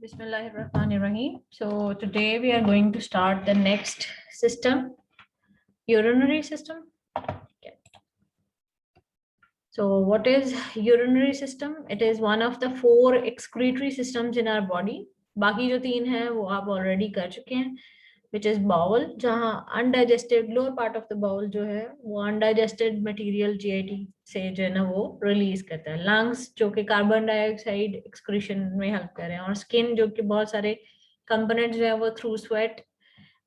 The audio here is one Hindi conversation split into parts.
Bismillahirrahmanirrahim. So today we are going to start the next system, urinary system. Okay. So what is urinary system? It is one of the 4 excretory systems in our body. बाकी जो 3 हैं वो आप already कर चुके हैं, which is bowel, जहाँ undigested lower part of the bowel जो है वो undigested material GIT से जो है ना वो रिलीज करता है. lungs जो कि कार्बन डाइऑक्साइड एक्सक्रीशन में हेल्प कर रहे हैं, और स्किन जो कि बहुत सारे कंपोनेंट्स जो है वो through sweat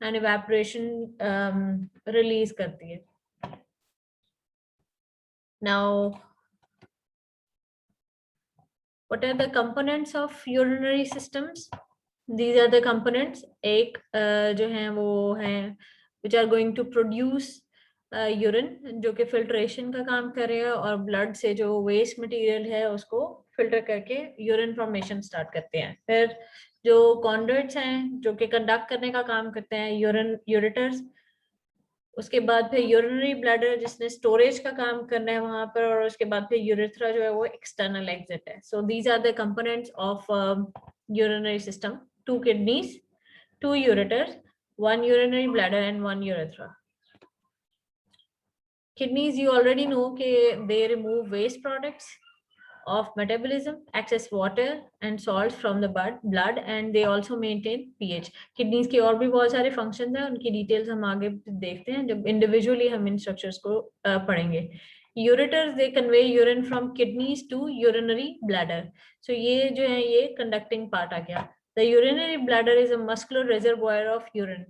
and evaporation release करती है. Now, what are the components of urinary systems? These are the components. एक जो हैं वो हैं which are going to produce urine, जो कि filtration का काम कर रहे हैं और blood से जो waste material है उसको filter करके urine formation start करते हैं. फिर जो conduits हैं जो कि conduct करने का काम करते हैं, urine ureters. उसके बाद फिर यूरिनरी ब्लैडर जिसने स्टोरेज का काम करना है वहां पर, और उसके बाद फिर यूरेथ्रा जो है वो एक्सटर्नल एग्जिट है. So these are the components of urinary system. 2 kidneys, 2 ureters, 1 urinary bladder and 1 urethra. Kidneys, you already know that they remove waste products of metabolism, access water and salts from the blood, and they also maintain pH. Kidneys के और भी बहुत सारे functions हैं, उनकी details हम आगे देखते हैं जब individually हम इन structures को पढ़ेंगे. Ureters, they convey urine from kidneys to urinary bladder. So ये जो है ये conducting part आ गया. The urinary bladder is a muscular reservoir of urine.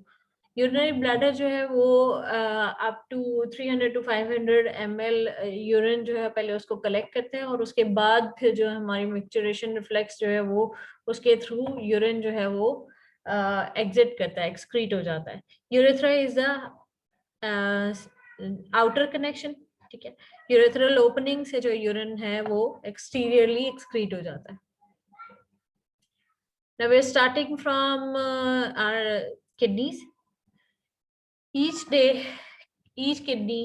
Urinary bladder जो है वो up to 300 to 500 ml urine जो है पहले उसको कलेक्ट करते हैं, और उसके बाद फिर जो हमारी मिक्सचरेशन रिफ्लेक्स जो है वो उसके थ्रू यूरिन जो है वो एग्जिट करता है, एक्सक्रीट हो जाता है. Urethra is the outer connection, ठीक है. यूरेथ्रल ओपनिंग से जो यूरिन है वो एक्सटीरियरली एक्सक्रीट हो जाता है. Now we're starting from our kidneys. Each day, each kidney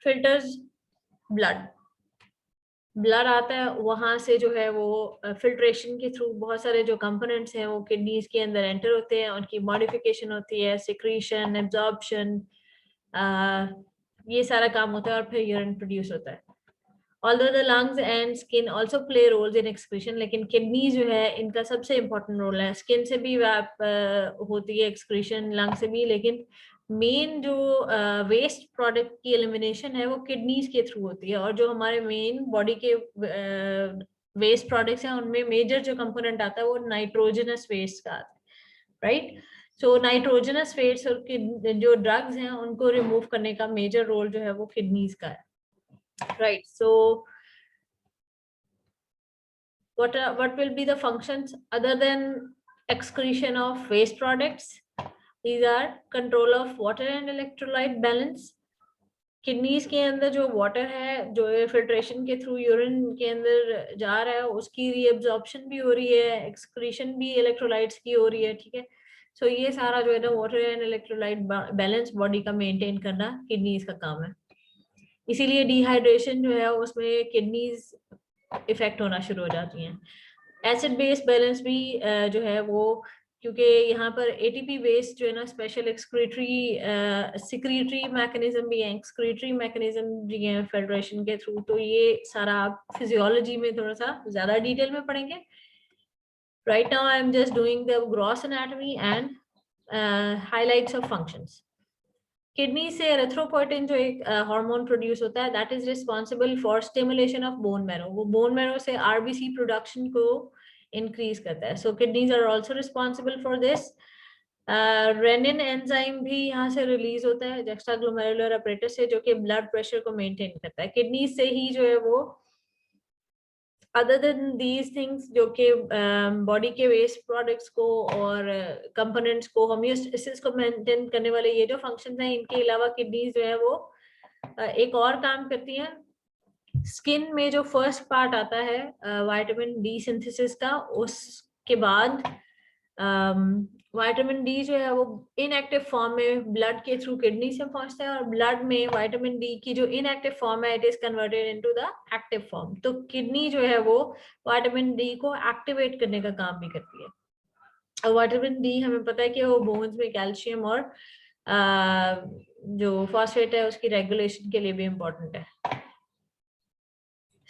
filters blood. Blood आता है, वहां से जो है वो फिल्ट्रेशन के थ्रू बहुत सारे जो कंपोनेंट्स हैं वो किडनीज के अंदर एंटर होते हैं, उनकी मॉडिफिकेशन होती है, सिक्रीशन, एब्जॉर्प्शन, ये सारा काम होता है और फिर यूरिन प्रोड्यूस होता है. Although the lungs and skin also play roles in excretion, लेकिन किडनी जो है इनका सबसे इम्पोर्टेंट रोल है. स्किन से भी होती है एक्सक्रीशन, लंग से भी, लेकिन मेन जो वेस्ट प्रोडक्ट की एलिमिनेशन है वो किडनीज के थ्रू होती है. और जो हमारे मेन बॉडी के वेस्ट प्रोडक्ट्स हैं उनमें मेजर जो कंपोनेंट आता है वो नाइट्रोजनस वेस्ट का आता है, राइट. सो नाइट्रोजनस वेस्ट और जो ड्रग्स हैं उनको रिमूव करने का मेजर रोल जो है वो किडनीज का है, right. So what will be the functions other than excretion of waste products? These are control of water and electrolyte balance. Kidneys के अंदर जो वाटर है जो फिल्ट्रेशन के थ्रू यूरिन के अंदर जा रहा है उसकी रीअब्जॉर्प्शन भी हो रही है, एक्सक्रीशन भी इलेक्ट्रोलाइट्स की हो रही है, ठीक है. सो ये सारा जो है ना water and electrolyte balance body का मेंटेन करना किडनीज का काम है. इसीलिए डिहाइड्रेशन जो है उसमें किडनीज इफेक्ट होना शुरू हो जाती हैं. एसिड बेस बैलेंस भी जो है वो, क्योंकि यहाँ पर एटीपी बेस्ड जो है ना स्पेशल सिक्रीटरी मैकेनिज्म भी है, एक्सक्रीटरी मैकेनिज्म भी है फिल्ट्रेशन के थ्रू. तो ये सारा आप फिजियोलॉजी में थोड़ा सा ज्यादा डिटेल में पढ़ेंगे. Right now I am just doing the gross anatomy and highlights of functions. Kidney से एरिथ्रोपोइटिन जो एक हार्मोन प्रोड्यूस होता है, that is responsible for stimulation of bone marrow. वो बोन मैरो से आरबीसी प्रोडक्शन को इंक्रीज करता है. So kidneys are also responsible for this. Renin enzyme भी यहाँ से रिलीज होता है जुक्स्टाग्लोमेरुलर अपरेटस से, जो कि ब्लड प्रेशर को मेंटेन करता है. किडनी से ही जो है वो अदर देन दीज थिंग्स जो कि बॉडी के वेस्ट प्रोडक्ट्स को और कंपोनेंट्स को होमियोस्टेसिस को मेंटेन करने वाले ये जो फंक्शंस हैं, इनके अलावा किडनीज जो है वो एक और काम करती हैं. स्किन में जो फर्स्ट पार्ट आता है विटामिन डी सिंथेसिस का, उसके बाद विटामिन डी जो है वो इनएक्टिव फॉर्म में ब्लड के थ्रू किडनी से पहुंचता है और ब्लड में विटामिन डी की जो इनएक्टिव फॉर्म है it is converted into the active form. तो किडनी जो है वो विटामिन डी को एक्टिवेट करने का काम भी करती है। और विटामिन डी हमें पता है कि वो बोन्स में कैल्शियम और जो फॉस्फेट है उसकी रेगुलेशन के लिए भी इम्पोर्टेंट है।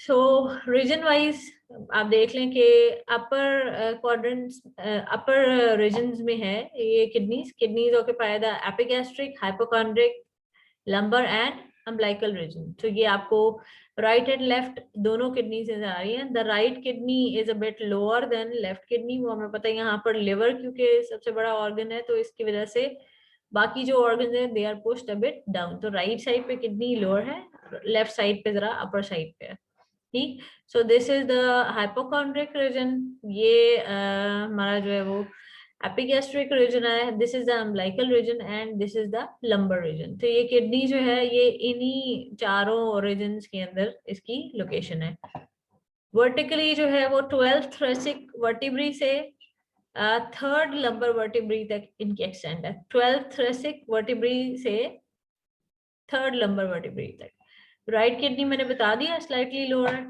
सो रीजन वाइज आप देख लें कि अपर क्वाड्रेंट्स अपर रीजन्स में है ये kidneys occupy the epigastric, hypochondriac, lumbar and umbilical region. तो ये आपको राइट एंड लेफ्ट दोनों किडनी से आ रही है। The right kidney is a bit lower than left kidney, वो हमें पता है। यहाँ पर लिवर क्योंकि सबसे बड़ा ऑर्गन है तो इसकी वजह से बाकी जो ऑर्गन है they are pushed a bit down. तो राइट साइड पे किडनी लोअर है, लेफ्ट साइड पे जरा अपर साइड पे है। ठीक, so this is the hypochondriac region. ये हमारा जो है वो एपिगैस्ट्रिक रीजन है। This is the umbilical region and this is the lumbar region. तो ये किडनी जो है ये इन्हीं चारों रीजन्स के अंदर इसकी लोकेशन है। वर्टिकली जो है वो 12th थ्रेसिक वर्टिब्री से थर्ड लंबर वर्टिब्री तक इनकी एक्सटेंड है। 12th थ्रेसिक वर्टिब्री से थर्ड लंबर वर्टिब्री तक। राइट किडनी मैंने बता दिया स्लाइटली लोअर है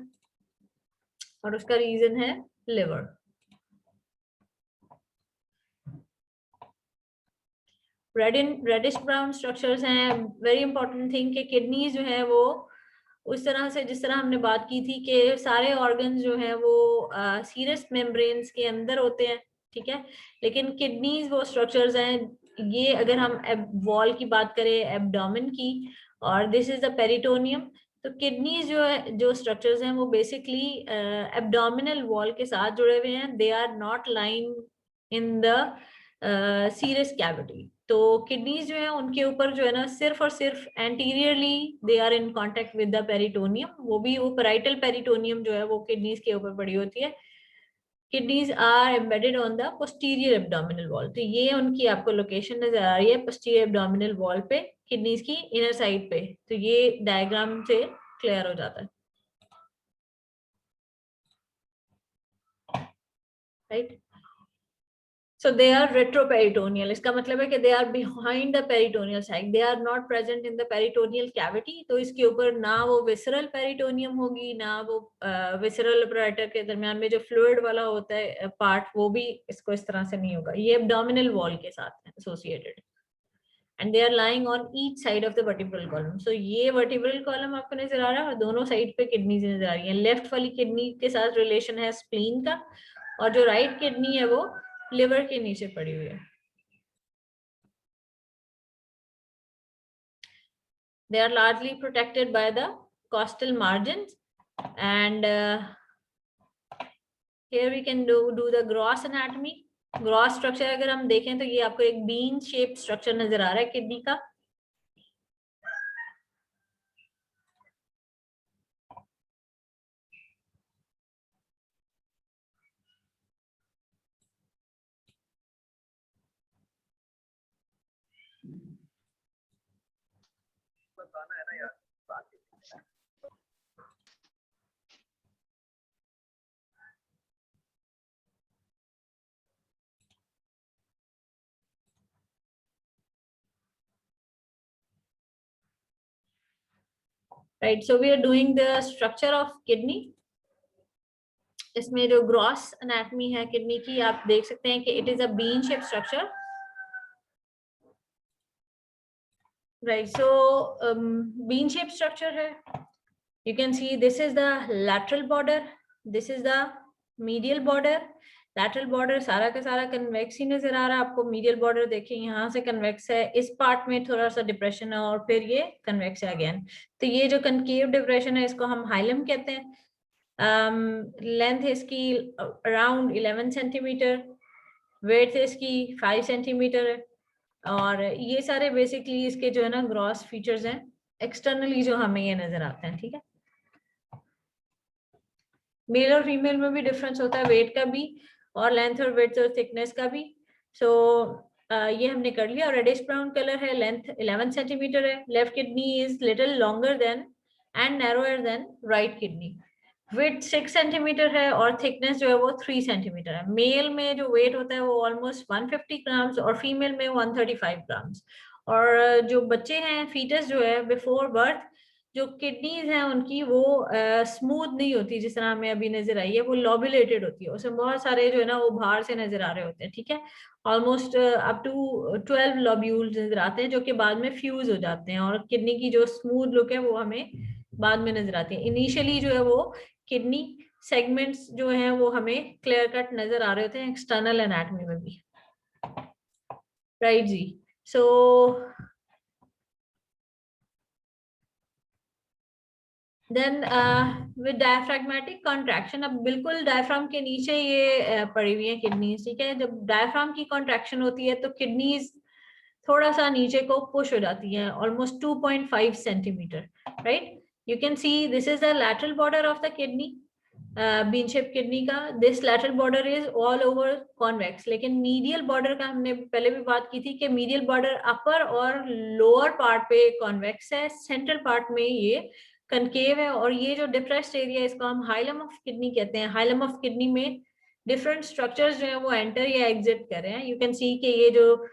और उसका रीजन है लिवर। रेडिश ब्राउन स्ट्रक्चर्स हैं। वेरी इंपॉर्टेंट थिंग कि किडनीज जो है वो उस तरह से जिस तरह हमने बात की थी कि सारे ऑर्गन्स जो है वो सीरस मेम्ब्रेन्स के अंदर होते हैं, ठीक है, लेकिन किडनीज वो स्ट्रक्चर्स हैं। ये अगर हम वॉल की बात करें एब्डोमेन की, और दिस इज द पेरिटोनियम। तो किडनीज जो है जो स्ट्रक्चर्स हैं वो बेसिकली एब्डोमिनल वॉल के साथ जुड़े हुए हैं। They are not lying in the serous cavity. तो किडनीज जो है उनके ऊपर जो है ना सिर्फ और सिर्फ anteriorly they are in contact with the peritoneum. वो भी वो पैराइटल पेरिटोनियम जो है वो किडनीज के ऊपर पड़ी होती है। Kidneys are embedded on the posterior abdominal wall. तो ये उनकी आपको लोकेशन नजर आ रही है पोस्टीरियर एब्डोमिनल वॉल पे, किडनीज की इनर साइड पे। तो ये डायग्राम से क्लियर हो जाता है, right. So they are retroperitoneal. इसका मतलब है कि they are behind the peritoneal side. They are not present in the peritoneal cavity. तो इसके ऊपर ना वो visceral peritoneum होगी, ना वो visceral apparatus के दरमियान में जो fluid वाला होता है part, वो भी इसको इस तरह से नहीं होगा। ये abdominal wall के साथ associated. And they are lying on each side of the vertebral column. So ये vertebral column आपको नजर आ रहा है और दोनों साइड पे किडनी नजर आ रही है। लेफ्ट वाली किडनी के साथ रिलेशन है स्प्लीन का, और जो राइट किडनी है वो लिवर के नीचे पड़ी हुई है। They are largely protected by the costal margins, and here we can do the gross anatomy. Gross structure अगर हम देखें तो ये आपको एक बीन शेप स्ट्रक्चर नजर आ रहा है किडनी का। Right, so we are doing the structure of kidney. इसमें जो ग्रॉस एनाटमी है किडनी की आप देख सकते हैं कि it is a bean shape structure, right. So bean shape structure है। You can see this is the lateral border, this is the medial border. lateral border सारा का सारा कन्वेक्स ही नजर आ रहा है आपको। मीडियल बॉर्डर देखिए यहाँ से कन्वेक्स है, इस पार्ट में थोड़ा सा डिप्रेशन है और फिर ये कन्वेक्स है अगेन। तो ये जो कनकेव डिप्रेशन है इसको हम हाइलम कहते हैं। लेंथ इसकी अराउंड 11 सेंटीमीटर, वेट इसकी 5 सेंटीमीटर है, और ये सारे बेसिकली इसके जो है ना ग्रॉस फीचर्स हैं एक्सटर्नली जो हमें ये नजर आते हैं, ठीक है। मेल और फीमेल में भी डिफरेंस होता है वेट का भी, और लेंथ और वेट और थिकनेस का भी। सो ये हमने कर लिया। रेडिश ब्राउन कलर है, लेंथ 11 सेंटीमीटर है। Left kidney is little longer than and narrower than right kidney. Width 6 centimetre है और थिकनेस जो है वो 3 सेंटीमीटर है। मेल में जो वेट होता है वो ऑलमोस्ट 150 ग्राम्स और फीमेल में 135 ग्राम्स। और जो बच्चे हैं, फीटस जो है बिफोर बर्थ, जो किडनीज हैं उनकी वो स्मूथ नहीं होती जिस तरह हमें अभी नजर आई है, वो लॉबुलेटेड होती है, उसमें बहुत सारे जो है ना वो बाहर से नजर आ रहे होते हैं, ठीक है। ऑलमोस्ट अप टू 12 लॉब्यूल्स नजर आते हैं जो कि बाद में फ्यूज हो जाते हैं, और किडनी की जो स्मूथ लुक है वो हमें बाद में नजर आती है। इनिशियली जो है वो किडनी सेगमेंट्स जो हैं वो हमें क्लियर कट नजर आ रहे होते हैं एक्सटर्नल एनाटॉमी में भी, राइट जी। So then with diaphragmatic contraction, अब बिल्कुल डायफ्राम के नीचे ये पड़ी हुई है किडनीज, ठीक है। जब डायफ्राम की कॉन्ट्रैक्शन होती है तो किडनीज थोड़ा सा नीचे को पुश हो जाती है, almost 2.5 centimetre, right. You can see this is the lateral border of the kidney, bean shape kidney का। This lateral border is all over convex, लेकिन मीडियल बॉर्डर का हमने पहले भी बात की थी कि मीडियल बॉर्डर अपर और लोअर पार्ट पे कॉन्वेक्स है, सेंट्रल पार्ट में ये कनकेव है। और ये जो डिप्रेस्ड एरिया, इसको हम हाइलम ऑफ किडनी कहते हैं। हाइलम ऑफ किडनी में डिफरेंट स्ट्रक्चर्स जो है वो एंटर या एग्जिट कर रहे हैं। यू कैन सी कि ये जो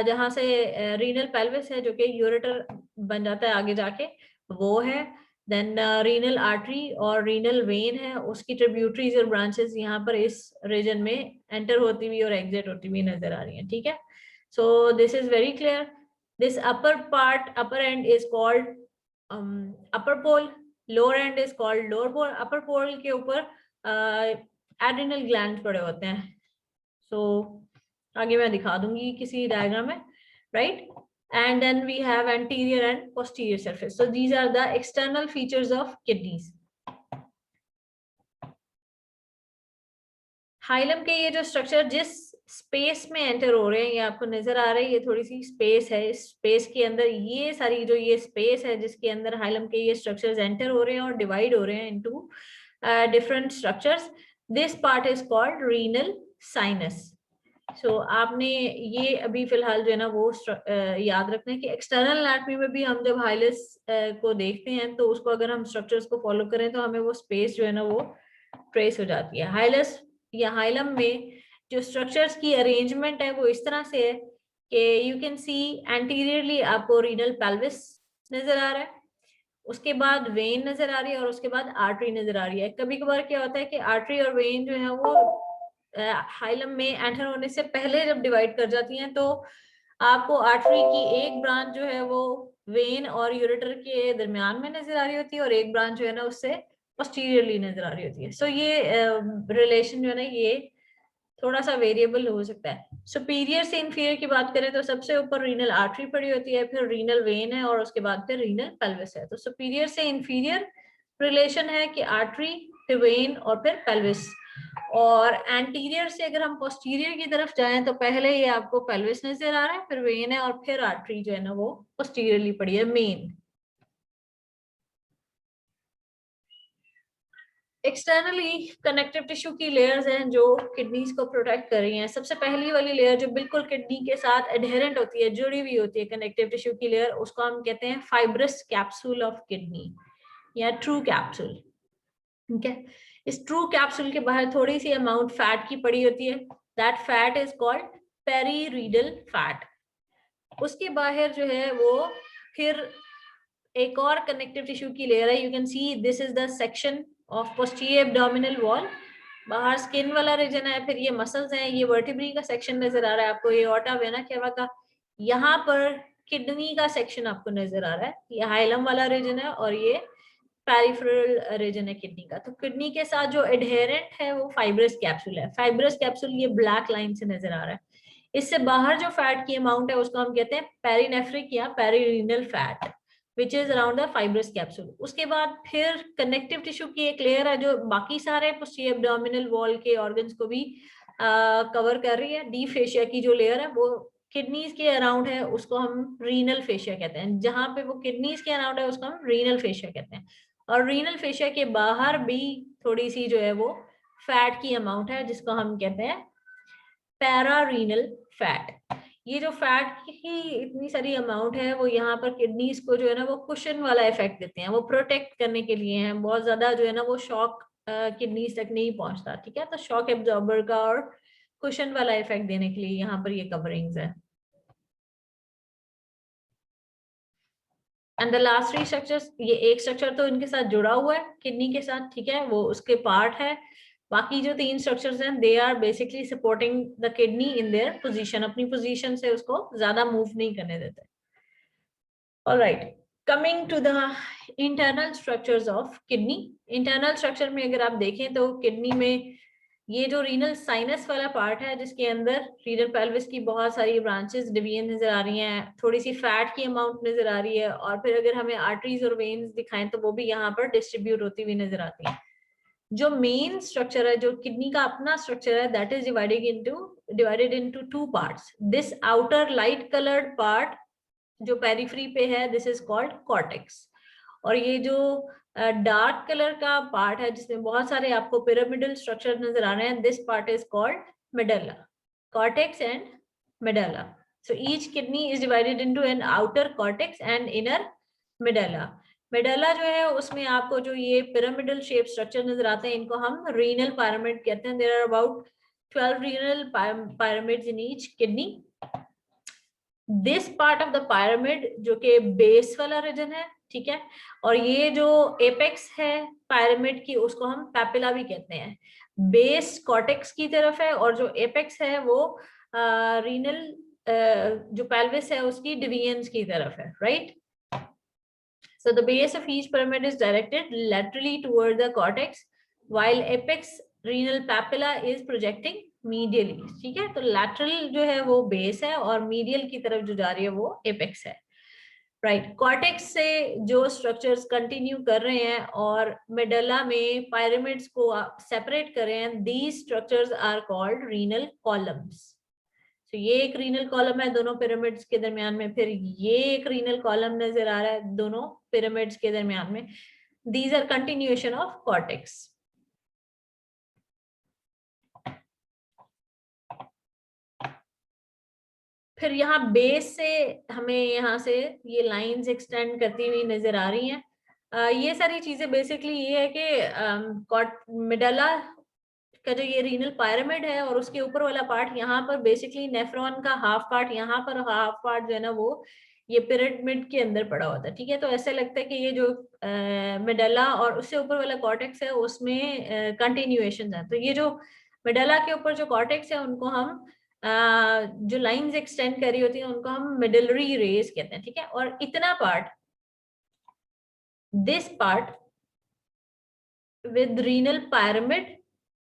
जहां से रीनल पेल्विस है जो कि यूरेटर बन जाता है आगे जाके, वो है। देन रीनल आर्टरी और रीनल वेन है, उसकी ट्रिब्यूटरीज और ब्रांचेस यहाँ पर इस रीजन में एंटर होती हुई और एग्जिट होती हुई नजर आ रही हैं, ठीक है। So this is very clear. This upper part, upper end is called upper pole, lower end is called lower pole. Upper pole के ऊपर एड्रिनल ग्लैंड पड़े होते हैं। सो आगे मैं दिखा दूंगी किसी डायग्राम में, right. And then we have anterior and posterior surface. So these are the external features of kidneys. Hilum के ये जो स्ट्रक्चर जिस स्पेस में एंटर हो रहे हैं, ये आपको नजर आ रहा है, ये थोड़ी सी स्पेस है। इस स्पेस के अंदर ये सारी जो ये स्पेस है जिसके अंदर हाइलम के ये स्ट्रक्चर्स एंटर हो रहे हैं और डिवाइड हो रहे हैं into different structures, this part is called renal sinus. So आपने ये अभी फिलहाल जो है ना वो याद रखना है कि एक्सटर्नल एनाटॉमी में भी हम जब हाइलस को देखते हैं तो उसको अगर हम स्ट्रक्चर्स को फॉलो करें तो हमें वो स्पेस जो है ना वो ट्रेस हो जाती है। हाइलस या हाइलम में जो स्ट्रक्चर्स की अरेंजमेंट है वो इस तरह से है कि यू कैन सी एंटीरियरली आपको रीनल पेल्विस नजर आ रहा है, उसके बाद वेन नजर आ रही है और उसके बाद आर्टरी नजर आ रही है। कभी कभार क्या होता है कि आर्टरी और वेन जो है वो हाइलम में एंटर होने से पहले जब डिवाइड कर जाती हैं तो आपको आर्टरी की एक ब्रांच जो है वो वेन और यूरेटर के दरमियान में नजर आ रही होती है और एक ब्रांच जो है ना उससे पोस्टीरियरली नजर आ रही होती है। सो ये रिलेशन जो है ना ये थोड़ा सा वेरिएबल हो सकता है। सुपीरियर से इंफीरियर की बात करें तो सबसे ऊपर रीनल आर्टरी पड़ी होती है, फिर रीनल वेन है और उसके बाद फिर रीनल पेल्विस है। तो सुपीरियर से इंफीरियर रिलेशन है कि आर्टरी, फिर वेन और फिर पेल्विस। और एंटीरियर से अगर हम पोस्टीरियर की तरफ जाएं तो पहले ये आपको पेल्विस नजर आ रहा है, फिर वेन है और फिर आर्टरी जो है ना वो पोस्टीरियरली पड़ी है मेन। एक्सटर्नली कनेक्टिव टिश्यू की लेयर्स हैं जो किडनीज को प्रोटेक्ट कर रही हैं। सबसे पहली वाली लेयर जो बिल्कुल किडनी के साथ एडहेरेंट होती है, जुड़ी हुई होती है कनेक्टिव टिश्यू की लेयर, उसको हम कहते हैं फाइब्रस कैप्सूल ऑफ किडनी या ट्रू कैप्सूल, ठीक है। इस ट्रू कैप्सूल के बाहर थोड़ी सी अमाउंट फैट की पड़ी होती है, that fat is called perirenal fat. उसके बाहर जो है वो फिर एक और कनेक्टिव टिश्यू की लेयर है। You can see this is the section of posterior abdominal wall, बाहर स्किन वाला रीजन है, फिर ये मसल्स हैं, ये वर्टिब्री का सेक्शन नजर आ रहा है आपको, ये ऑर्टा वेना केवा का, यहाँ पर किडनी का सेक्शन आपको नजर आ रहा है, ये हाइलम वाला रीजन है और ये पेरिफेरल रीजन है किडनी का। तो किडनी के साथ जो एडहेरेंट है वो फाइब्रस कैप्सूल है। फाइब्रस कैप्सूल ये ब्लैक लाइन से नजर आ रहा है। इससे बाहर जो फैट की अमाउंट है उसको हम कहते हैं पेरिनेफ्रिक या perirenal fat, which is around the fibrous capsule. उसके बाद फिर कनेक्टिव टिश्यू की एक लेयर है जो बाकी सारे पोस्टीरियर एब्डोमिनल वॉल के ऑर्गन्स को भी कवर कर रही है। डी फेशिया की जो लेयर है वो किडनीज के अराउंड है, उसको हम रीनल फेशिया कहते हैं। जहां पे वो किडनीज के अराउंड है उसको हम रीनल फेशिया कहते हैं। और रीनल फेशिया के बाहर भी थोड़ी सी जो है वो फैट की अमाउंट है जिसको हम कहते हैं पैरारीनल फैट। ये जो फैट की इतनी सारी अमाउंट है वो यहाँ पर किडनीज को जो है ना वो कुशन वाला इफेक्ट देते हैं, वो प्रोटेक्ट करने के लिए हैं। बहुत ज्यादा जो है ना वो शॉक किडनीज तक नहीं पहुंचता, ठीक है। तो शॉक एब्जॉर्बर का और कुशन वाला इफेक्ट देने के लिए यहाँ पर ये कवरिंग्स है। And the last three structures, ये एक स्ट्रक्चर तो इनके साथ जुड़ा हुआ है किडनी के साथ, ठीक है, वो उसके पार्ट है। बाकी जो तीन स्ट्रक्चर्स हैं they are basically supporting the kidney in their position, अपनी पोजीशन से उसको ज्यादा मूव नहीं करने देते। Alright, coming to the internal structures of kidney. Internal structure में अगर आप देखें तो किडनी में ये जो रीनल साइनस वाला पार्ट है जिसके अंदर रीनल पेल्विस की बहुत सारी ब्रांचेस डिवीजन नजर आ रही हैं, थोड़ी सी फैट की अमाउंट नजर आ रही है, और फिर अगर हमें आर्टरीज और वेन्स दिखाएं तो वो भी यहाँ पर डिस्ट्रीब्यूट होती हुई नजर आती है। जो मेन स्ट्रक्चर है, जो किडनी का अपना स्ट्रक्चर है, that is divided into two parts. This outer light coloured part जो पेरिफेरी पे है, दिस इज कॉल्ड कॉर्टेक्स। और ये जो डार्क कलर का पार्ट है जिसमें बहुत सारे आपको पिरामिडल स्ट्रक्चर नजर आ रहे हैं, this part is called medulla. Cortex and medulla. So each kidney is divided into an outer cortex and inner medulla. Medulla जो है उसमें आपको जो ये पिरामिडल शेप स्ट्रक्चर नजर आते हैं, इनको हम रीनल pyramid कहते हैं। There are about 12 renal pyramids in each kidney. This part of the pyramid जो कि बेस वाला रीजन है, ठीक है, और ये जो एपेक्स है pyramid की उसको हम पैपिला भी कहते हैं। बेस कॉर्टेक्स की तरफ है और जो एपेक्स है वो रीनल जो पेल्विस है उसकी डिवीजन्स की तरफ है, right. So the base of each pyramid is directed laterally toward the cortex, while apex renal papilla is projecting medially, ठीक है। तो lateral जो है वो base है और medial की तरफ जो जा रही है वो apex है, राइट। कॉर्टेक्स से जो स्ट्रक्चर्स कंटिन्यू कर रहे हैं और मेडल्ला में पायरामिड्स को सेपरेट कर रहे हैं, these structures are called renal columns. तो ये एक रीनल कॉलम है दोनों पिरामिड्स के दरमियान में, फिर ये एक रीनल कॉलम नजर आ रहा है दोनों पिरामिड्स के दरमियान में। These are continuation of cortex. फिर यहाँ बेस से हमें यहाँ से ये लाइंस एक्सटेंड करती हुई नजर आ रही हैं। ये सारी चीजें बेसिकली ये है कि मेडल्ला का जो ये रीनल pyramid है और उसके ऊपर वाला पार्ट यहाँ पर बेसिकली नेफ्रॉन का हाफ पार्ट, यहाँ पर हाफ पार्ट जो है ना वो ये पिरामिड के अंदर पड़ा होता है, ठीक है। तो ऐसे लगता है कि ये जो मेडल्ला और उससे ऊपर वाला कॉर्टेक्स है उसमें कंटिन्यूएशन है। तो ये जो मेडल्ला के ऊपर जो कॉर्टेक्स है उनको हम जो लाइंस एक्सटेंड करी होती हैं उनको हम मिडलरी रेज कहते हैं, ठीक है। और इतना part, this part with renal pyramid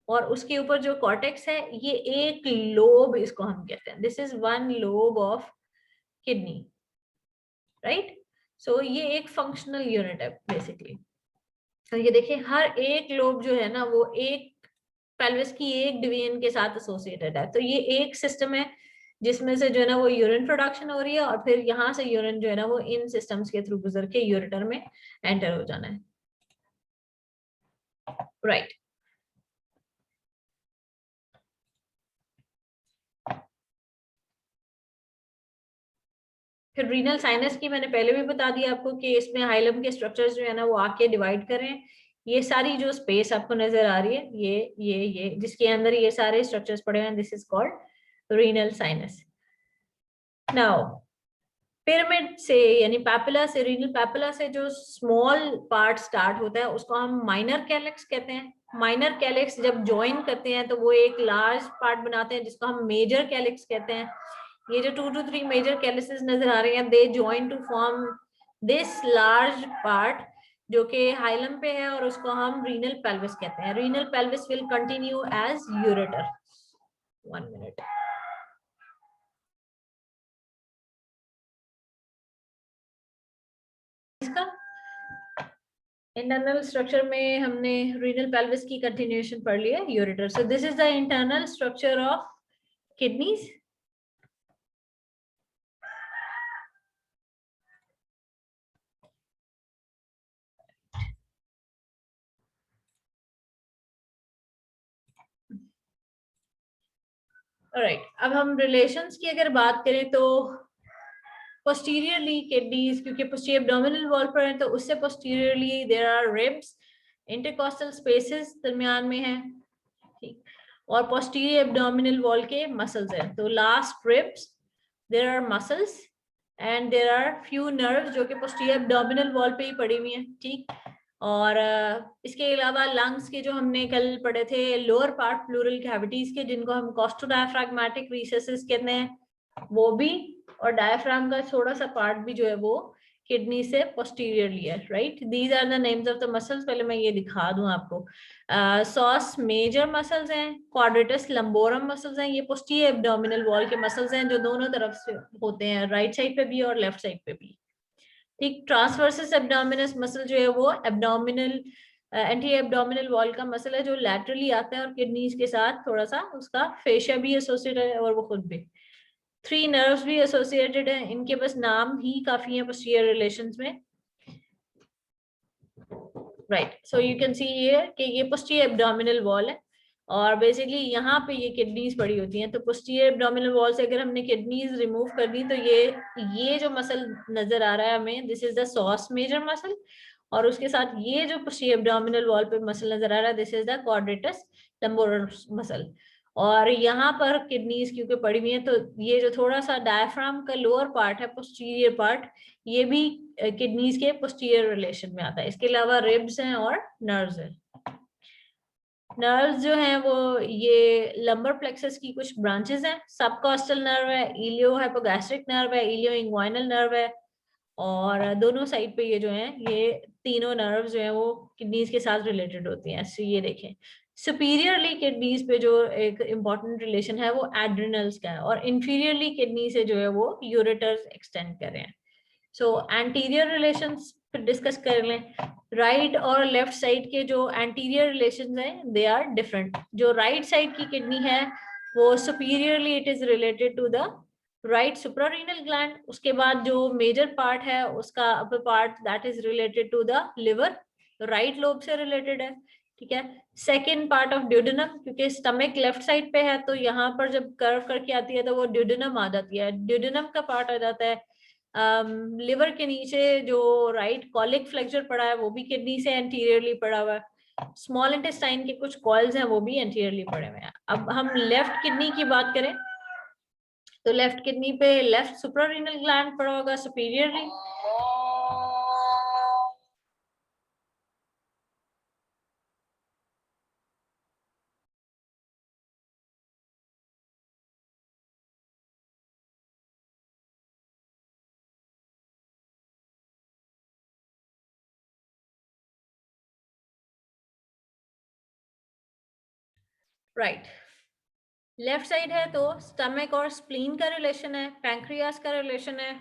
और उसके ऊपर जो कॉर्टेक्स है, ये एक लोब इसको हम कहते हैं। This is one lobe of kidney, right. So ये एक फंक्शनल यूनिट है बेसिकली। तो ये देखिए हर एक लोब जो है ना वो एक पेल्विस की एक डिवीजन के साथ एसोसिएटेड है। तो ये एक सिस्टम है जिसमें से जो है ना वो यूरिन प्रोडक्शन हो रही है और फिर यहाँ से यूरिन जो है ना वो इन सिस्टम्स के थ्रू गुजर के यूरेटर में एंटर हो जाना है, राइट। फिर रीनल साइनस की मैंने पहले भी बता दिया आपको कि इसमें हाइलम के स्ट्रक्चर्स जो है ना वो आके डिवाइड करें। ये सारी जो स्पेस आपको नजर आ रही है ये जिसके अंदर ये सारे स्ट्रक्चर्स पड़े हैं, this is called renal sinus. Now pyramid से यानी पैपिला से, रीनल पैपिला से जो स्मॉल पार्ट स्टार्ट होता है उसको हम माइनर कैलेक्स कहते हैं। माइनर कैलेक्स जब ज्वाइन करते हैं तो वो एक लार्ज पार्ट बनाते हैं जिसको हम मेजर कैलेक्स कहते हैं। ये जो 2 to 3 मेजर कैलिसेस नजर आ रहे हैं, they join to form this large part जो कि हाइलम पे है और उसको हम रीनल पेल्विस कहते हैं। Renal pelvis will continue as ureter. 1 minute. इसका इंटरनल स्ट्रक्चर में हमने रीनल पेल्विस की कंटिन्यूएशन पढ़ लिया, ureter. So this is the internal structure of kidneys. Alright, अब हम रिलेशंस की अगर बात करें तो posteriorly kidneys, क्योंकि posterior abdominal wall पर है तो उससे posteriorly there are ribs intercostal spaces दरमियान में है, ठीक, और पोस्टीरियर एब्डोमिनल वॉल के मसल्स हैं। तो last ribs there are muscles and there are few nerves जो कि पोस्टीरियर एब्डोमिनल वॉल पे ही पड़ी हुई हैं, ठीक। और इसके अलावा लंग्स के जो हमने कल पढ़े थे लोअर पार्ट प्लूरल कैविटीज के, जिनको हम कॉस्टोडायफ्रैग्मेटिक रिसेसेस कहते हैं, वो भी, और डायफ्राम का थोड़ा सा पार्ट भी जो है वो किडनी से पोस्टीरियरली है, right. These are the names of the muscles. पहले मैं ये दिखा दूं आपको। सॉस मेजर मसल्स हैं, क्वाड्रेटस लंबोरम मसल्स हैं, ये पोस्टीरियर एब्डोमिनल वॉल के मसल्स हैं जो दोनों तरफ से होते हैं, राइट साइड पे भी और लेफ्ट साइड पे भी, ठीक। ट्रांसवर्सस एब्डोमिनस मसल जो है वो एब्डोमिनल एंटी एब्डोमिनल वॉल का मसल है जो लैटरली आता है और किडनीज के साथ थोड़ा सा उसका फेशिया भी एसोसिएटेड है और वो खुद भी। 3 नर्व्स भी एसोसिएटेड है, इनके बस नाम ही काफी है पोस्टीरियर रिलेशंस में, right. So you can see here कि ये पोस्टीरियर एब्डोमिनल वॉल है और बेसिकली यहाँ पे ये किडनीज पड़ी होती हैं। तो पोस्टीरियर एब्डोमिनल वॉल से अगर हमने किडनीज रिमूव कर दी तो ये जो मसल नजर आ रहा है हमें, this is the psoas major muscle, और उसके साथ ये जो पोस्टीरियर एब्डोमिनल वॉल पे मसल नजर आ रहा है, this is the quadratus lumborum muscle. और यहाँ पर किडनीज क्योंकि पड़ी हुई है तो ये जो थोड़ा सा डायफ्राम का लोअर पार्ट है, पोस्टीरियर पार्ट, ये भी किडनीज के पोस्टीरियर रिलेशन में आता है। इसके अलावा रिब्स हैं और नर्व्स हैं। नर्व्स जो हैं वो ये लंबर प्लेक्सस की कुछ ब्रांचेस हैं। सबकॉस्टल नर्व है, इलियो हाइपोगैस्ट्रिक नर्व है, इलियो इंग्वाइनल नर्व है, और दोनों साइड पे ये जो हैं ये तीनों नर्व्स जो हैं वो किडनीज के साथ रिलेटेड होती हैं। सो ये देखें, सुपीरियरली किडनीज पे जो एक इम्पॉर्टेंट रिलेशन है वो एड्रिनल्स का है, और इंफीरियरली किडनी से जो है वो यूरेटर्स एक्सटेंड कर रहे हैं। सो एंटीरियर रिलेशंस डिस्कस कर लें। राइट और लेफ्ट साइड के जो एंटीरियर रिलेशंस हैं दे आर डिफरेंट। जो राइट साइड की किडनी है वो superiorly it is related to the right suprarenal gland. उसके बाद जो मेजर पार्ट है उसका upper part that is related to the liver, right lobe से रिलेटेड है, ठीक है। सेकेंड पार्ट ऑफ ड्यूडेनम, क्योंकि स्टमक लेफ्ट साइड पे है तो यहाँ पर जब कर्व करके आती है तो वो ड्यूडेनम आ जाती है, ड्यूडेनम का पार्ट आ जाता है। लिवर के नीचे जो राइट कॉलिक फ्लेक्चर पड़ा है वो भी किडनी से एंटीरियरली पड़ा हुआ है। स्मॉल इंटेस्टाइन के कुछ कॉइल्स हैं वो भी एंटीरियरली पड़े हुए हैं। अब हम लेफ्ट किडनी की बात करें तो लेफ्ट किडनी पे लेफ्ट सुप्रारीनल ग्लैंड पड़ा होगा सुपीरियरली, राइट। लेफ्ट साइड है तो स्टमक और स्प्लीन का रिलेशन है, पैंक्रियास का रिलेशन है,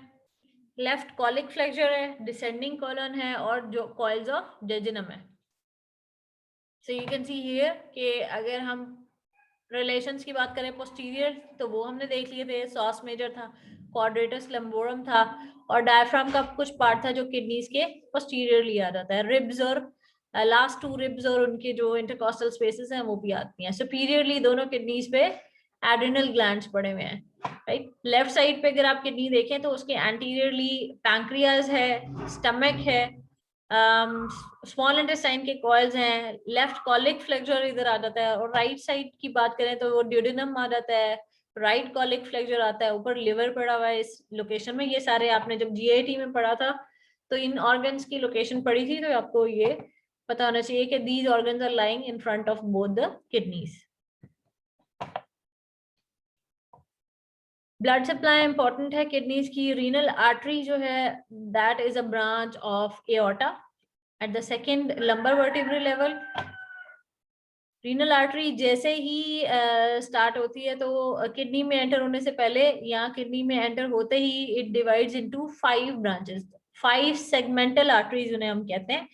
लेफ्ट कॉलिक फ्लेक्चर है, डिसेंडिंग कॉलन है, और जो कॉइल्स ऑफ जेजुनम है। So you can see here कि अगर हम रिलेशंस की बात करें पोस्टीरियर तो वो हमने देख लिए थे, सॉस मेजर था, क्वाड्रेटस लंबोरम था, और डायफ्राम का कुछ पार्ट था जो किडनीज के पोस्टीरियरली आ जाता है। रिब्स और लास्ट 2 रिब्स और उनके जो इंटरकॉस्टल स्पेसेस हैं वो भी आती हैं। सुपीरियरली दोनों किडनीज पे एड्रिनल ग्लैंड्स पड़े हुए हैं, राइट। लेफ्ट साइड पे अगर आप किडनी देखें तो उसके एंटीरियरली पैंक्रियाज है, स्टमक है, स्मॉल इंटेस्टाइन के कॉइल्स हैं, लेफ्ट कॉलिक फ्लेक्चर इधर आ जाता है, और राइट साइड की बात करें तो वो ड्यूडेनम आ जाता है, राइट कॉलिक फ्लेक्चर आता है, ऊपर लिवर पड़ा हुआ है इस लोकेशन में। ये सारे आपने जब जीआईटी में पढ़ा था तो इन ऑर्गन्स की लोकेशन पड़ी थी, तो आपको ये पता होना चाहिए कि these organs are lying in front of both the kidneys. Blood supply important है किडनीज की। रीनल आर्टरी जो है that is a branch of aorta at the second lumbar vertebral level. Renal artery जैसे ही स्टार्ट होती है तो किडनी में एंटर होने से पहले या किडनी में एंटर होते ही it divides into 5 branches, 5 segmental arteries उन्हें हम कहते हैं।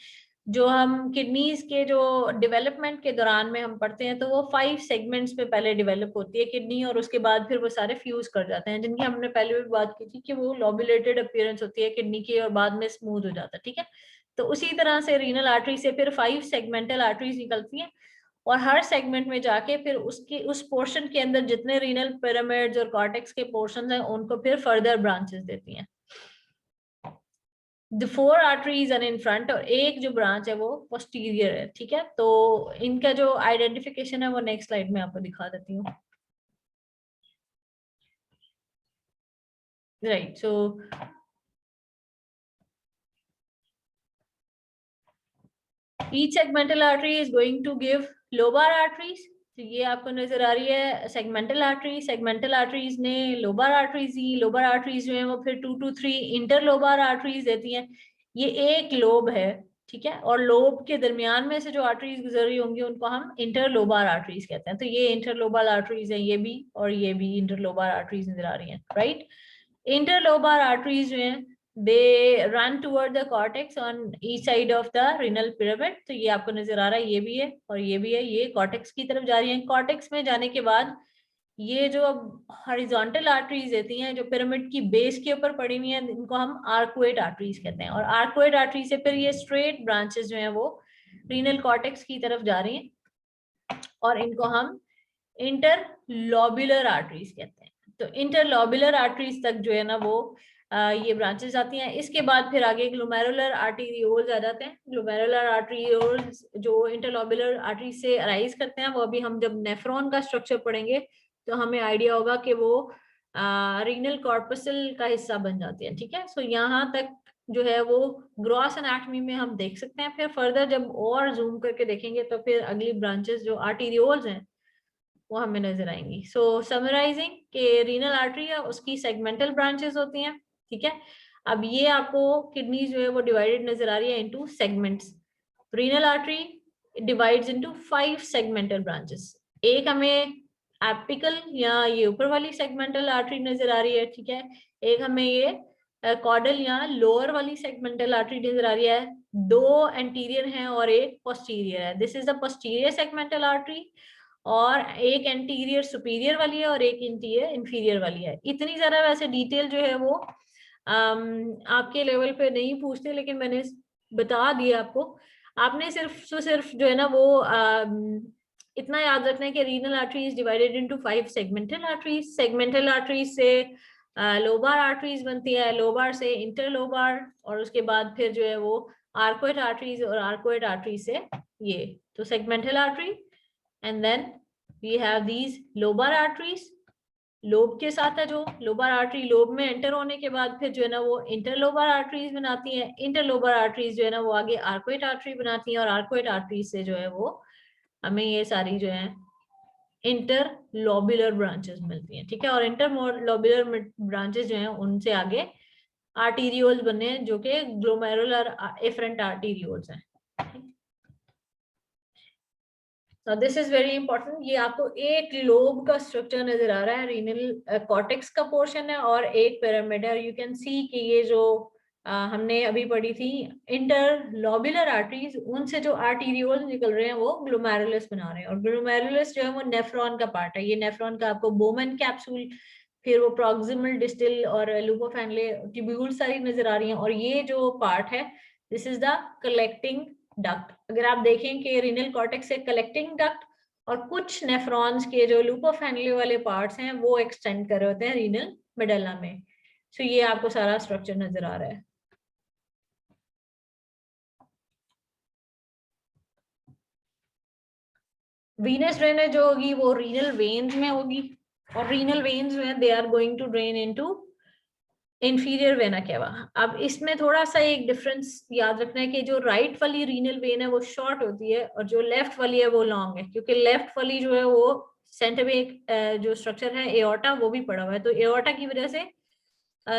जो हम किडनीज के जो डेवलपमेंट के दौरान में हम पढ़ते हैं तो वो 5 सेगमेंट्स पे पहले डेवलप होती है किडनी, और उसके बाद फिर वो सारे फ्यूज कर जाते हैं, जिनकी हमने पहले भी बात की थी कि वो लॉबुलेटेड अपीयरेंस होती है किडनी की और बाद में स्मूथ हो जाता है, ठीक है। तो उसी तरह से रीनल आर्टरी से फिर 5 सेगमेंटल आर्टरीज निकलती हैं, और हर सेगमेंट में जाके फिर उसके उस पोर्शन के अंदर जितने रीनल पिरामिड्स और कॉर्टेक्स के पोर्शन हैं उनको फिर फर्दर ब्रांचेस देती हैं। The 4 arteries are in front, और एक जो ब्रांच है वो पोस्टीरियर है, ठीक है। तो इनका जो आइडेंटिफिकेशन है वो नेक्स्ट स्लाइड में आपको दिखा देती हूँ। Right, so each segmental artery is going to give lobar arteries। तो ये आपको नजर आ रही है सेगमेंटल आर्टरी, सेगमेंटल आर्टरीज ने लोबार आर्टरीज दी, लोबार आर्टरीज जो है वो फिर 2 to 3 इंटरलोबार आर्टरीज देती हैं। ये एक लोब है, ठीक है, और लोब के दरमियान में से जो आर्टरीज गुजर रही होंगी उनको हम इंटरलोबार आर्टरीज कहते हैं। तो ये इंटरलोबार आर्टरीज है, ये भी और ये भी इंटरलोबार आर्टरीज नजर आ रही हैं, राइट। इंटरलोबार आर्टरीज जो हैं they run toward the cortex on each side of the renal pyramid। तो ये आपको नजर आ रहा है, ये भी है और ये भी है, ये कॉर्टेक्स की तरफ जा रही है। कॉर्टेक्स में जाने के बाद ये जो अब हॉरिजॉन्टल आर्टरीज देती हैं जो पिरामिड की बेस के ऊपर पड़ी हुई हैं, इनको हम आर्कुएट आर्टरीज कहते हैं। और आर्कुएट आर्टरी से फिर ये स्ट्रेट ब्रांचेस जो हैं वो रीनल कॉर्टेक्स की तरफ जा रही हैं और इनको हम इंटरलोबुलर आर्टरीज कहते हैं। तो इंटरलोबुलर आर्टरीज तक जो है ना वो ये ब्रांचेस आती हैं। इसके बाद फिर आगे ग्लोमेरुलर आर्टेरियोल्स आ जाते हैं। ग्लोमेरुलर आर्टेरियोल्स जो इंटरलोबुलर आर्टरी से अराइज करते हैं, वो अभी हम जब नेफ्रॉन का स्ट्रक्चर पढ़ेंगे तो हमें आइडिया होगा कि वो रीनल कॉर्पसल का हिस्सा बन जाती है, ठीक है। सो यहाँ तक जो है वो ग्रॉस एनाटॉमी में हम देख सकते हैं। फिर फर्दर जब और जूम करके देखेंगे तो फिर अगली ब्रांचेस जो आर्टेरियोल्स हैं वो हमें नजर आएंगी। सो समराइजिंग के रीनल आर्टरी है उसकी सेगमेंटल ब्रांचेस होती हैं, ठीक है। अब ये आपको किडनी जो है वो डिवाइडेड नजर आ रही है into segments. Renal artery divides into 5 segmental branches. एक हमें एपिकल या ये ऊपर वाली सेगमेंटल आर्टरी नजर आ रही है, ठीक है। एक हमें ये कॉर्डल या लोअर वाली सेगमेंटल आर्टरी नजर आ रही है। 2 एंटीरियर हैं और एक पोस्टीरियर है। This is the posterior segmental artery, और एक एंटीरियर सुपीरियर वाली है और एक इंटीरियर इंफीरियर वाली है। इतनी ज्यादा वैसे डिटेल जो है वो आपके लेवल पे नहीं पूछते, लेकिन मैंने बता दिया आपको। आपने सिर्फ जो है ना वो इतना याद रखना है कि renal artery is divided into 5 segmental arteries. Segmental arteries से लोबार आर्टरीज बनती है, लोबार से इंटरलोबार, और उसके बाद फिर जो है वो आर्कोइड आर्टरीज, और आर्कोइड आर्टरी से ये। तो segmental artery and then we have these lobar arteries। Lobe के साथ है जो लोबर आर्टरी, लोब में एंटर होने के बाद फिर जो है ना वो इंटरलोबर आर्टरीज बनाती हैं। इंटरलोबर आर्टरीज जो है ना वो आगे आर्कोइड आर्टरी बनाती हैं, और आर्कोइड आर्टरी से जो है वो हमें ये सारी जो है इंटरलोबुलर ब्रांचेस मिलती हैं, ठीक है। और इंटरलोबुलर ब्रांचेस जो हैं उनसे आगे आर्टीरियोल्स बने हैं जो कि ग्लोमेरुलर एफरेंट आर्टीरियोल्स हैं। Now this is very important। ये आपको एक लोब का स्ट्रक्चर नजर आ रहा है, रीनल कॉर्टेक्स का पोर्शन है और एक पिरामिड है। यू कैन सी कि ये जो हमने अभी पढ़ी थी इंटरलोबुलर आर्टरीज, उनसे जो आर्टीरियोल्स निकल रहे हैं वो ग्लोमेरुलस बना रहे हैं। और ग्लोमेरुलस जो है वो नेफ्रॉन का पार्ट है। ये नेफ्रॉन का आपको बोमन कैप्सूल, फिर वो प्रॉक्सिमल डिस्टल और लूपोफेनले ट्यूब्यूल सारी नजर आ रही हैं। और ये जो पार्ट है this is the collecting duct. अगर आप देखें कि रीनल कॉर्टेक्स से कलेक्टिंग डक्ट और कुछ नेफ्रॉन्स के जो लूपोफेनले वाले पार्ट्स हैं वो एक्सटेंड कर रहे होते हैं रीनल मेडल्ला में। सो ये आपको सारा स्ट्रक्चर नजर आ रहा है। वीनस ड्रेनेज जो होगी वो रीनल वेन्स में होगी, और रीनल वेन्स जो है they are going to drain into inferior vena cava. अब इसमें थोड़ा सा एक डिफरेंस याद रखना है कि जो राइट वाली रीनल वेन है वो शॉर्ट होती है और जो लेफ्ट वाली है वो लॉन्ग है, क्योंकि लेफ्ट वाली जो है वो सेंटर में एक जो स्ट्रक्चर है एओर्टा वो भी पड़ा हुआ है। तो एओर्टा की वजह से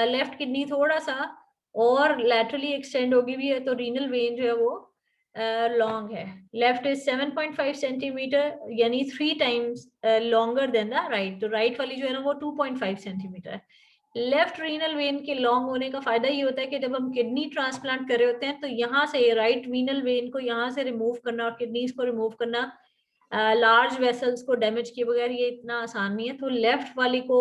लेफ्ट किडनी थोड़ा सा और लैटरली एक्सटेंड होगी भी है, तो रीनल वेन जो है वो लॉन्ग है। लेफ्ट इज 7.5 सेंटीमीटर, यानी 3 times longer than the right. तो राइट वाली जो है ना वो 2.5 सेंटीमीटर है। लेफ्ट रीनल वेन के लॉन्ग होने का फायदा ये होता है कि जब हम किडनी ट्रांसप्लांट कर रहे होते हैं तो यहाँ से राइट रीनल वेन को यहाँ से रिमूव करना और किडनीज को रिमूव करना लार्ज वेसल्स को डैमेज किए बगैर ये इतना आसान नहीं है। तो लेफ्ट वाली को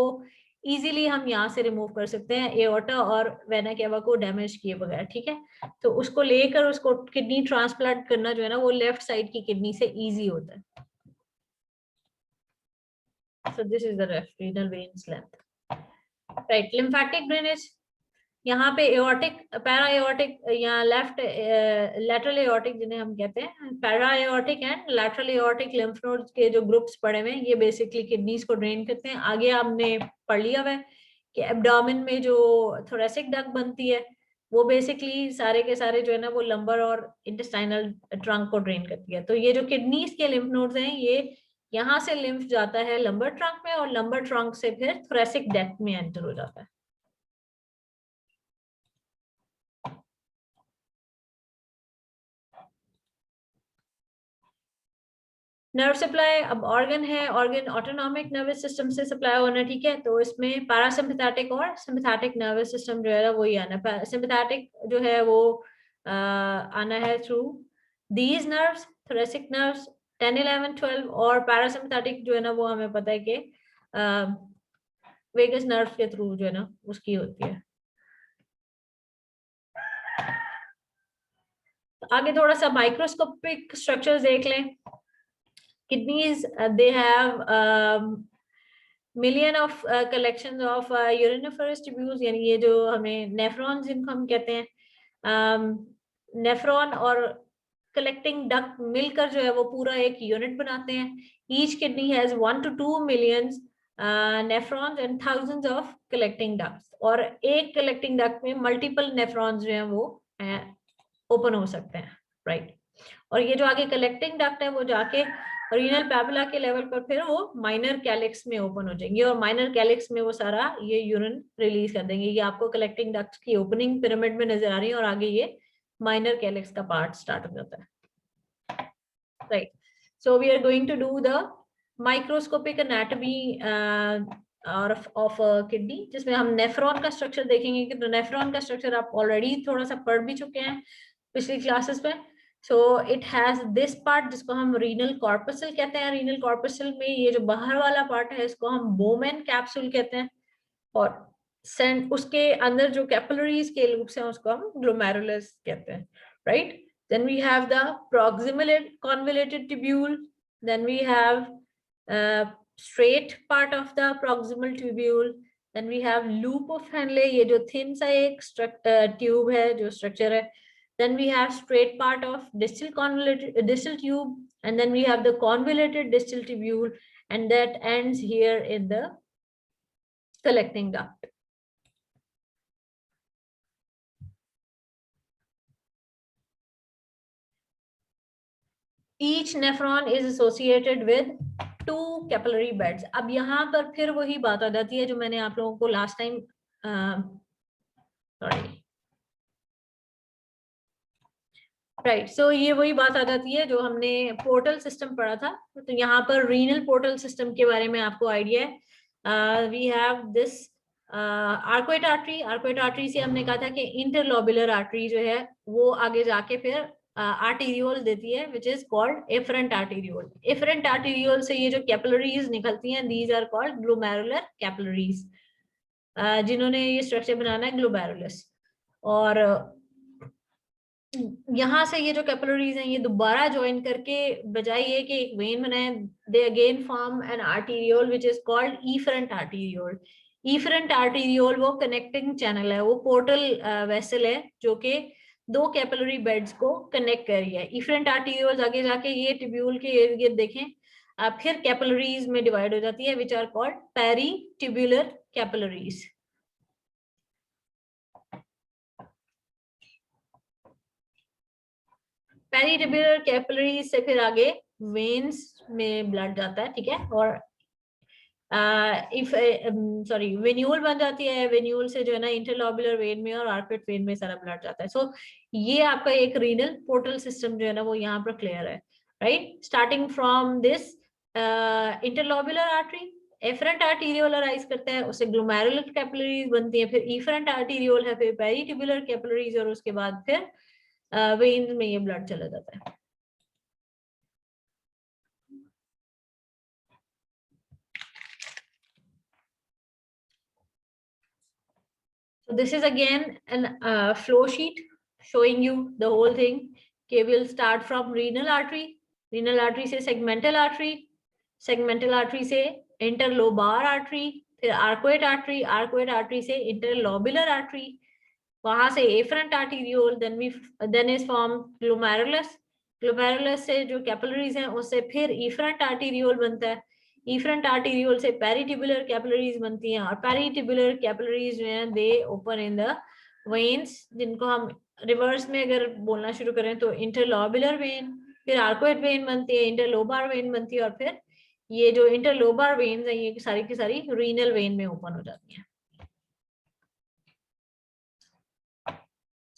इजीली हम यहाँ से रिमूव कर सकते हैं एओर्टा और वेना केवा को डैमेज किए बगैर, ठीक है। तो उसको लेकर उसको किडनी ट्रांसप्लांट करना जो है ना वो लेफ्ट साइड की किडनी से इजी होता है। So this is the left renal veins length, right? Lymphatic drainage, यहाँ पे एओर्टिक, पैरा एओर्टिक या लेफ्ट लैटरल एओर्टिक जिन्हें हम कहते हैं, para aortic and lateral aortic lymph nodes के जो ग्रुप्स पड़े हुए हैं ये बेसिकली किडनीज को ड्रेन करते हैं। आगे आपने पढ़ लिया हुआ है कि एब्डोमेन में जो थोरेसिक डक्ट बनती है वो बेसिकली सारे के सारे जो है ना वो लंबर और इंटेस्टाइनल ट्रंक को ड्रेन करती है। तो ये जो किडनीज के लिम्फ नोड्स हैं ये यहाँ से लिम्फ जाता है लंबर ट्रंक में और लंबर ट्रंक से फिर थोरेसिक डक्ट में एंटर हो जाता है। नर्व सप्लाई, अब ऑर्गन है, ऑर्गन ऑटोनॉमिक नर्वस सिस्टम से सप्लाई होना, ठीक है। तो इसमें पैरासिम्पैथेटिक और सिम्पैथेटिक नर्वस सिस्टम जो है वही आना। सिम्पैथेटिक जो है वो आना है through these nerves, thoracic nerves 10, 11, 12, और पैरासिम्पैथेटिक जो है ना वो हमें पता है कि वेगस नर्व के थ्रू जो है ना उसकी होती है। आगे थोड़ा सा माइक्रोस्कोपिक स्ट्रक्चर्स देख लें। Kidneys, they have million of collections of uriniferous tubules, यानी ये जो हमें नेफ्रॉन्स जिनको हम कहते हैं, नेफ्रॉन और कलेक्टिंग डक्ट मिलकर जो है वो पूरा एक यूनिट बनाते हैं। Each kidney has 1 to 2 millions nephrons and thousands of collecting ducts, और एक कलेक्टिंग डक्ट में मल्टीपल नेफ्रॉन्स जो है वो ओपन हो सकते हैं, राइट। और ये जो आगे कलेक्टिंग डक्ट है वो जाके रीनल पैपुला के लेवल पर फिर वो माइनर कैलिक्स में ओपन हो जाएंगे और माइनर कैलिक्स में वो सारा ये यूरिन रिलीज कर देंगे। ये आपको कलेक्टिंग डक्ट की ओपनिंग पिरामिड में नजर आ रही है और आगे ये माइनर कैलिक्स का पार्ट स्टार्ट हो जाता है, right. So we are going to do the microscopic anatomy of kidney, जिसमें हम नेफ्रॉन का स्ट्रक्चर देखेंगे। कि तो नेफ्रॉन का स्ट्रक्चर आप ऑलरेडी थोड़ा सा पढ़ भी चुके हैं पिछली क्लासेस में। So it has this part जिसको हम रीनल कॉर्पसल कहते हैं। रीनल कॉर्पसल में ये जो बाहर वाला पार्ट है इसको हम बोमेन कैप्सूल कहते हैं, और उसके अंदर जो कैपिलरीज के लूप्स हैं उसको हम ग्लोमेरुलस कहते हैं, right. Then we have the proximal convoluted tubule, then we have straight part of the proximal tubule, then we have loop of Henle, ये जो थिन सा एक ट्यूब है जो स्ट्रक्चर है। Then we have straight part of distal convoluted distal tube, and then we have the convoluted distal tubule, and that ends here in the collecting duct. Each nephron is associated with 2 capillary beds. अब यहाँ पर फिर वही बात आ जाती है जो मैंने आप लोगों को लास्ट टाइम राइट सो ये वही बात आ जाती है जो हमने पोर्टल सिस्टम पढ़ा था। तो यहाँ पर रीनल पोर्टल सिस्टम के बारे में आपको आइडिया है। We have this arcuate artery. Arcuate artery से हमने कहा था कि इंटरलोबुलर आर्टरी जो है वो आगे जाके फिर आर्टीरियोल देती है, which is called afferent arteriole. Afferent arteriole से ये जो कैपिलरीज निकलती हैं, these are called glomerular capillaries. जिन्होंने ये स्ट्रक्चर बनाना है ग्लोमेरुलस, और यहाँ से ये जो कैपिलरीज हैं ये दोबारा ज्वाइन करके बजाय ये कि एक वेन बनाए, they again form an arteriole which is called efferent arteriole. Efferent arteriole वो कनेक्टिंग चैनल है, वो पोर्टल वेसल है जो कि 2 कैपिलरी बेड्स को कनेक्ट कर रही है। इफरेंट आर्टीरियोल आगे जाके ये ट्यूब्यूल के इर्द गिर्द देखें फिर कैपिलरीज में डिवाइड हो जाती है, which are called peritubular capillaries. Peritubular capillary से फिर आगे वेन्स में ब्लड जाता है, ठीक है। और वेन्यूल बन जाती है, वेन्यूल से जो है ना इंटरलोबुलर वेन में और आर्कुएट वेन में सारा ब्लड जाता है। सो ये आपका एक रीनल पोर्टल सिस्टम जो है ना वो यहाँ पर क्लियर है, right. Starting from this interlobular artery, afferent arteriole arise करता है, उससे ग्लोमेरुलर कैपिलरीज बनती है, फिर इफरेंट आर्टीरियोल है, फिर पेरिट्यूब्यूलर कैपिलरीज, और उसके बाद फिर वेन्स में ये ब्लड चला जाता है। So this is again an flow sheet showing you the whole thing. Okay, we'll start from renal artery. Renal artery से segmental artery, segmental artery से interlobar artery, फिर arcuate artery, arcuate artery से interlobular artery, वहां से afferent arteriole, then is form glomerulus, glomerulus से जो कैपिलरीज हैं उससे फिर इफरेंट आर्टीरियोल बनता है, इफरेंट आर्टीरियोल से पेरिटिबुलर कैपिलरीज बनती हैं, और पेरिटिबुलर कैपिलरीज जो हैं दे ओपन इन द वेन्स, जिनको हम रिवर्स में अगर बोलना शुरू करें तो इंटरलोबुलर वेन, फिर आर्कोइड वेन बनती है, इंटरलोबार वेन बनती है, और फिर ये जो इंटरलोबार वेन्स हैं ये सारी की सारी रीनल वेन में ओपन हो जाती हैं।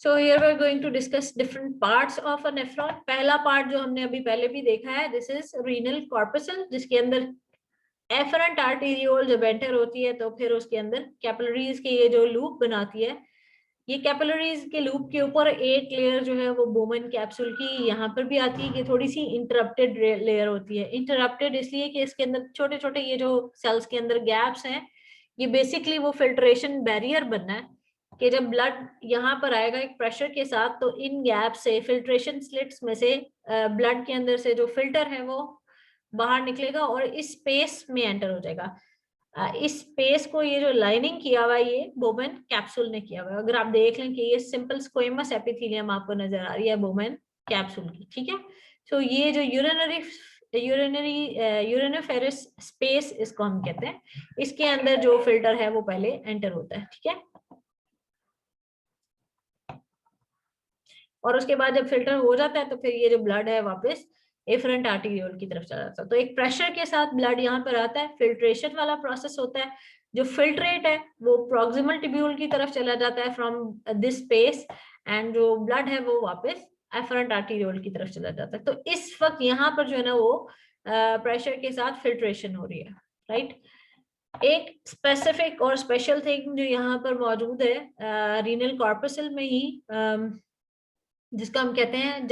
So here we are going to discuss different parts of a nephron. पहला पार्ट जो हमने अभी पहले भी देखा है, this is renal corpuscle, जिसके अंदर एफरेंट आर्टीरियोल जब एंटर होती है तो फिर उसके अंदर कैपिलरीज के ये जो लूप बनाती है, ये कैपिलरीज के लूप के ऊपर एक लेयर जो है वो बोमेन कैप्सूल की यहाँ पर भी आती है, कि थोड़ी सी इंटरप्टेड लेयर होती है। इंटरप्टेड इसलिए कि इसके अंदर छोटे छोटे ये जो सेल्स के अंदर गैप्स हैं, ये बेसिकली वो फिल्ट्रेशन बैरियर बनना है कि जब ब्लड यहाँ पर आएगा एक प्रेशर के साथ तो इन गैप से फिल्ट्रेशन स्लिट्स में से ब्लड के अंदर से जो फिल्टर है वो बाहर निकलेगा और इस स्पेस में एंटर हो जाएगा। इस स्पेस को ये जो लाइनिंग किया हुआ है ये बोमेन कैप्सूल ने किया हुआ है। अगर आप देख लें कि ये सिंपल स्क्वेमस एपिथेलियम आपको नजर आ रही है बोमेन कैप्सूल की, ठीक है। तो ये जो यूरिनोफेरस स्पेस इसको हम कहते हैं, इसके अंदर जो फिल्टर है वो पहले एंटर होता है, ठीक है। और उसके बाद जब फिल्टर हो जाता है तो फिर ये जो ब्लड है वापस एफरेंट आर्टीरियोल की तरफ चला जाता है। तो एक प्रेशर के साथ ब्लड यहाँ पर आता है, फिल्ट्रेशन वाला प्रोसेस होता है, जो फिल्ट्रेट है वो प्रॉक्सिमल ट्यूब्यूल की तरफ चला जाता है फ्रॉम दिस स्पेस, एंड जो ब्लड है वो वापस एफरेंट आर्टीरियोल की तरफ चला जाता है। तो इस वक्त यहाँ पर जो है ना वो प्रेशर के साथ फिल्ट्रेशन हो रही है, राइट। एक स्पेसिफिक और स्पेशल थिंग जो यहाँ पर मौजूद है रीनल कॉर्पसल में ही, जिसको हम कहते हैं